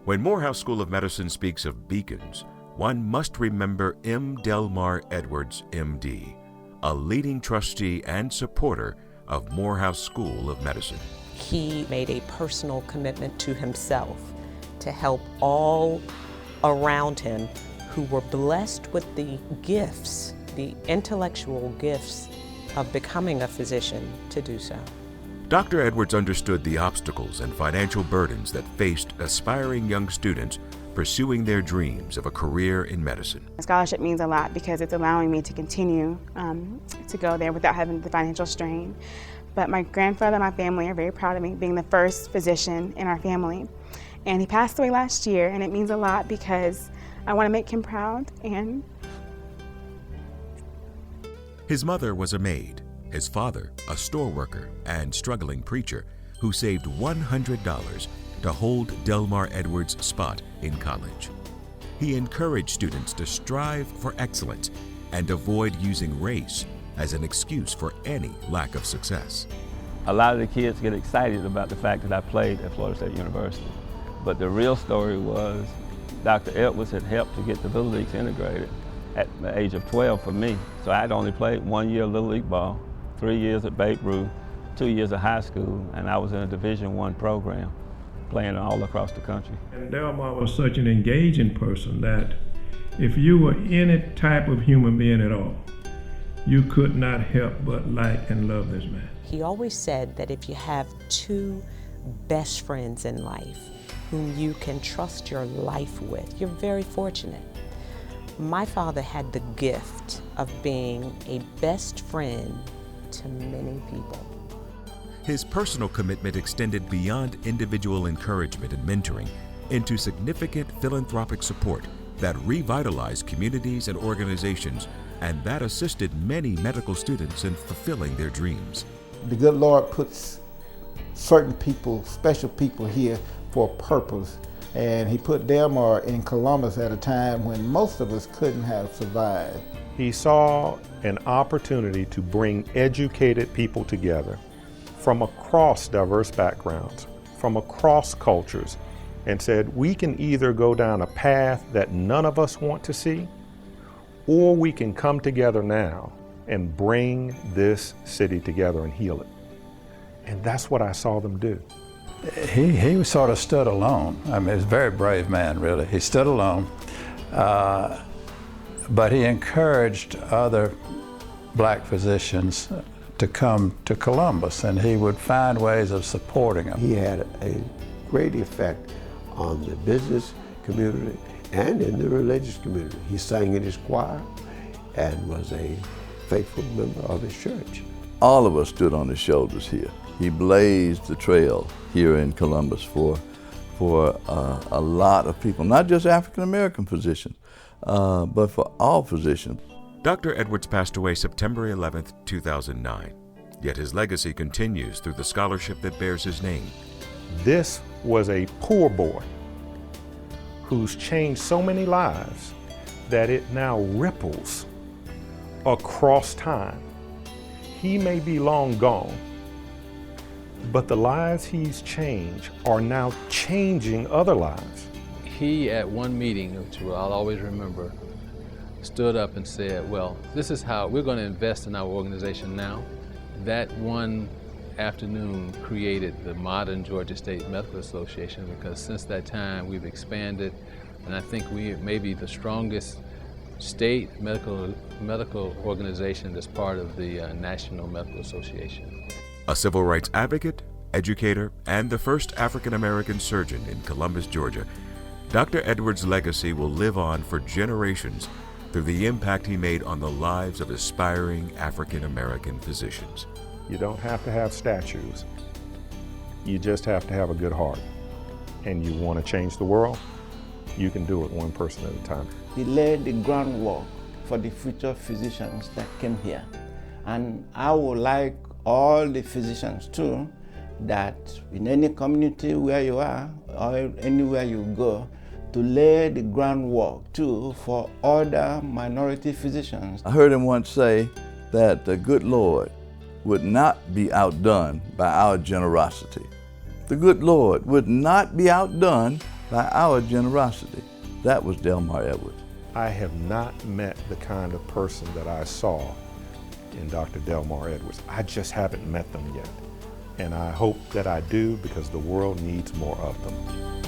When Morehouse School of Medicine speaks of beacons, one must remember M. Delmar Edwards, M.D., a leading trustee and supporter of Morehouse School of Medicine. He made a personal commitment to himself to help all around him who were blessed with the gifts, the intellectual gifts of becoming a physician to do so. Dr. Edwards understood the obstacles and financial burdens that faced aspiring young students pursuing their dreams of a career in medicine. The scholarship means a lot because it's allowing me to continue to go there without having the financial strain. But my grandfather and my family are very proud of me being the first physician in our family. And he passed away last year, and it means a lot because I want to make him proud. And his mother was a maid, his father a store worker and struggling preacher who saved $100 to hold Delmar Edwards' spot in college. He encouraged students to strive for excellence and avoid using race as an excuse for any lack of success. A lot of the kids get excited about the fact that I played at Florida State University. But the real story was Dr. Edwards had helped to get the Little Leagues integrated at the age of 12 for me. So I'd only played 1 year Little League ball, 3 years at Babe Ruth, 2 years of high school, and I was in a Division I program, playing all across the country. And Delmar was such an engaging person that if you were any type of human being at all, you could not help but like and love this man. He always said that if you have two best friends in life whom you can trust your life with, you're very fortunate. My father had the gift of being a best friend to many people. His personal commitment extended beyond individual encouragement and mentoring into significant philanthropic support that revitalized communities and organizations and that assisted many medical students in fulfilling their dreams. The good Lord puts certain people, special people here for a purpose, and he put Delmar in Columbus at a time when most of us couldn't have survived. He saw an opportunity to bring educated people together from across diverse backgrounds, from across cultures, and said, we can either go down a path that none of us want to see, or we can come together now and bring this city together and heal it. And that's what I saw them do. He sort of stood alone. I mean, he's a very brave man, really. He stood alone, but he encouraged other black physicians to come to Columbus, and he would find ways of supporting them. He had a great effect on the business community and in the religious community. He sang in his choir and was a faithful member of his church. All of us stood on his shoulders here. He blazed the trail here in Columbus for a lot of people, not just African-American physicians, but for all physicians. Dr. Edwards passed away September 11, 2009, yet his legacy continues through the scholarship that bears his name. This was a poor boy who's changed so many lives that it now ripples across time. He may be long gone, but the lives he's changed are now changing other lives. He, at one meeting, which I'll always remember, stood up and said, well, this is how we're going to invest in our organization now. That one afternoon created the modern Georgia State Medical Association, because since that time we've expanded, and I think we may be the strongest state medical organization that's part of the National Medical Association. A civil rights advocate, educator, and the first African-American surgeon in Columbus, Georgia, Dr. Edwards' legacy will live on for generations through the impact he made on the lives of aspiring African-American physicians. You don't have to have statues. You just have to have a good heart. And you want to change the world, you can do it one person at a time. He laid the groundwork for the future physicians that came here. And I would like all the physicians too, that in any community where you are or anywhere you go, to lay the groundwork too for other minority physicians. I heard him once say that the good Lord would not be outdone by our generosity. The good Lord would not be outdone by our generosity. That was Delmar Edwards. I have not met the kind of person that I saw in Dr. Delmar Edwards. I just haven't met them yet. And I hope that I do, because the world needs more of them.